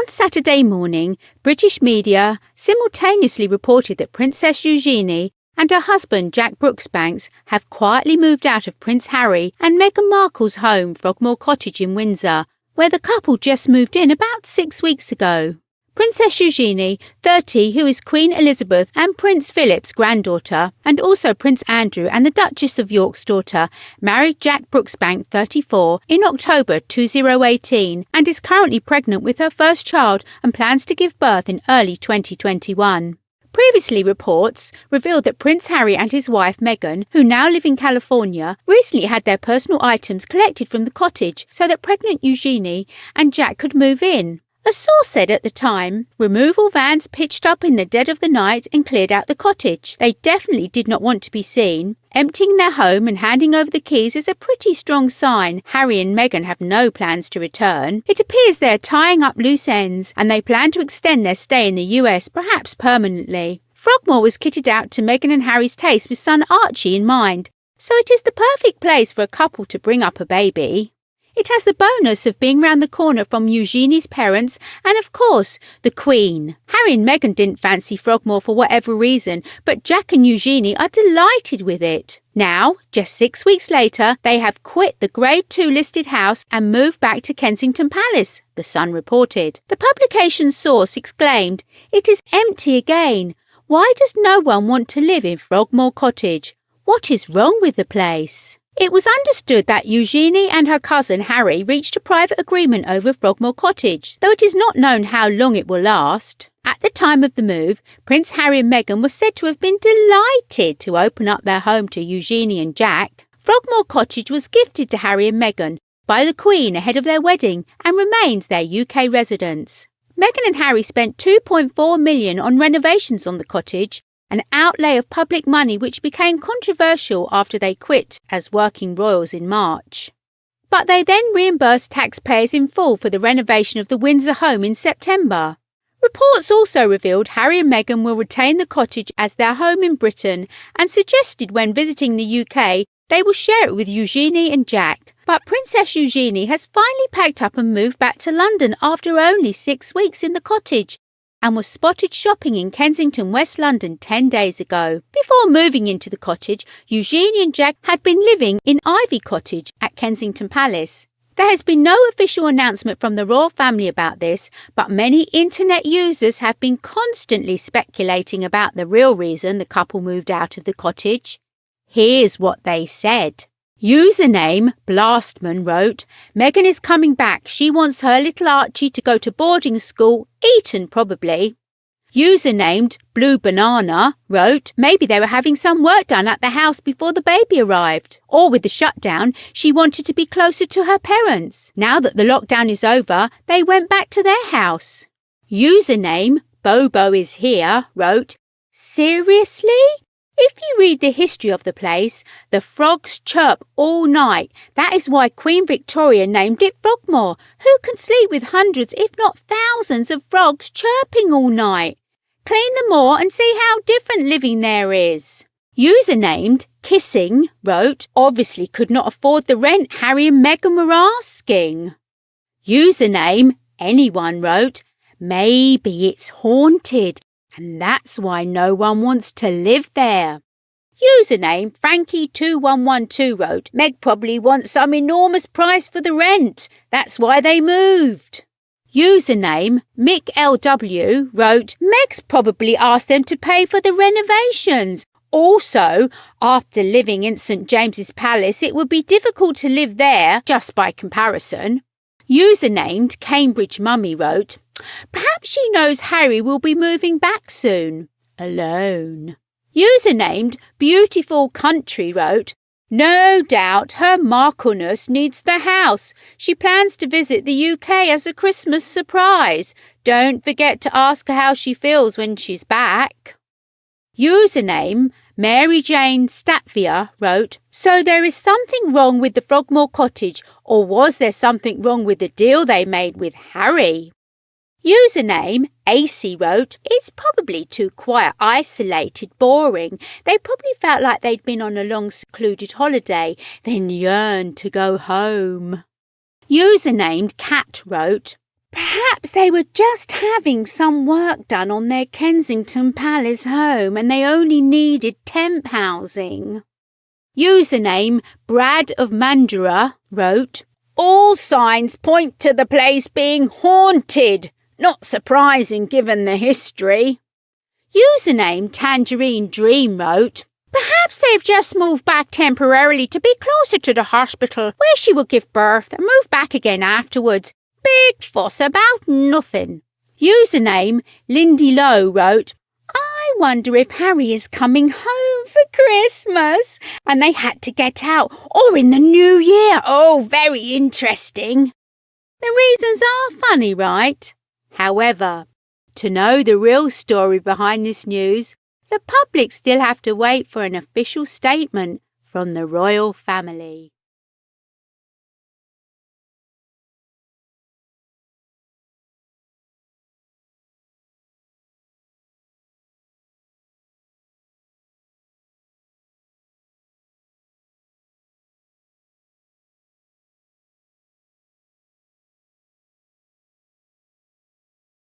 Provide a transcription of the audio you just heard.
On Saturday morning, British media simultaneously reported that Princess Eugenie and her husband Jack Brooksbanks have quietly moved out of Prince Harry and Meghan Markle's home, Frogmore Cottage in Windsor, where the couple just moved in about 6 weeks ago. Princess Eugenie, 30, who is Queen Elizabeth and Prince Philip's granddaughter, and also Prince Andrew and the Duchess of York's daughter, married Jack Brooksbank, 34, in October 2018 and is currently pregnant with her first child and plans to give birth in early 2021. Previously, reports revealed that Prince Harry and his wife Meghan, who now live in California, recently had their personal items collected from the cottage so that pregnant Eugenie and Jack could move in. A source said at the time, removal vans pitched up in the dead of the night and cleared out the cottage. They definitely did not want to be seen. Emptying their home and handing over the keys is a pretty strong sign Harry and Meghan have no plans to return. It appears they are tying up loose ends and they plan to extend their stay in the US, perhaps permanently. Frogmore was kitted out to Meghan and Harry's taste with son Archie in mind, so it is the perfect place for a couple to bring up a baby. It has the bonus of being round the corner from Eugenie's parents and, of course, the Queen. Harry and Meghan didn't fancy Frogmore for whatever reason, but Jack and Eugenie are delighted with it. Now, just 6 weeks later, they have quit the Grade 2 listed house and moved back to Kensington Palace, The Sun reported. The publication's source exclaimed, "It is empty again. Why does no one want to live in Frogmore Cottage? What is wrong with the place?" It was understood that Eugenie and her cousin Harry reached a private agreement over Frogmore Cottage, though it is not known how long it will last. At the time of the move, Prince Harry and Meghan were said to have been delighted to open up their home to Eugenie and Jack. Frogmore Cottage was gifted to Harry and Meghan by the Queen ahead of their wedding and remains their UK residence. Meghan and Harry spent £2.4 million on renovations on the cottage, an outlay of public money which became controversial after they quit as working royals in March. But they then reimbursed taxpayers in full for the renovation of the Windsor home in September. Reports also revealed Harry and Meghan will retain the cottage as their home in Britain and suggested when visiting the UK they will share it with Eugenie and Jack. But Princess Eugenie has finally packed up and moved back to London after only 6 weeks in the cottage, and was spotted shopping in Kensington, West London 10 days ago. Before moving into the cottage, Eugenie and Jack had been living in Ivy Cottage at Kensington Palace. There has been no official announcement from the royal family about this, but many internet users have been constantly speculating about the real reason the couple moved out of the cottage. Here's what they said. Username Blastman wrote, "Meghan is coming back. She wants her little Archie to go to boarding school, Eton probably." Usernamed Blue Banana wrote, "Maybe they were having some work done at the house before the baby arrived. Or with the shutdown, she wanted to be closer to her parents. Now that the lockdown is over, they went back to their house." Username Bobo is here wrote, "Seriously? If you read the history of the place, the frogs chirp all night. That is why Queen Victoria named it Frogmore. Who can sleep with hundreds, if not thousands, of frogs chirping all night? Clean them all and see how different living there is." Usernamed Kissing wrote, "Obviously could not afford the rent Harry and Meghan were asking." Username Anyone wrote, "Maybe it's haunted, and that's why no one wants to live there." Username Frankie2112 wrote, "Meg probably wants some enormous price for the rent. That's why they moved." Username MickLW wrote, "Meg's probably asked them to pay for the renovations. Also, after living in St James's Palace, it would be difficult to live there, just by comparison." Usernamed Cambridge Mummy wrote, "Perhaps she knows Harry will be moving back soon. Alone." Usernamed Beautiful Country wrote, "No doubt her Markleness needs the house. She plans to visit the UK as a Christmas surprise. Don't forget to ask her how she feels when she's back." Username Mary Jane Statvia wrote, "So there is something wrong with the Frogmore Cottage, or was there something wrong with the deal they made with Harry?" Username AC wrote, "It's probably too quiet, isolated, boring. They probably felt like they'd been on a long secluded holiday, then yearned to go home." Usernamed Cat wrote, Perhaps they were just having some work done on their Kensington Palace home and they only needed temp housing. Username Brad of Mandurah wrote, "All signs point to the place being haunted. Not surprising given the history." Username Tangerine Dream wrote, "Perhaps they've just moved back temporarily to be closer to the hospital where she would give birth and move back again afterwards. Big fuss about nothing." Username Lindy Lowe wrote, "I wonder if Harry is coming home for Christmas and they had to get out, or in the new year. Oh, very interesting." The reasons are funny, right? However, to know the real story behind this news, the public still have to wait for an official statement from the royal family.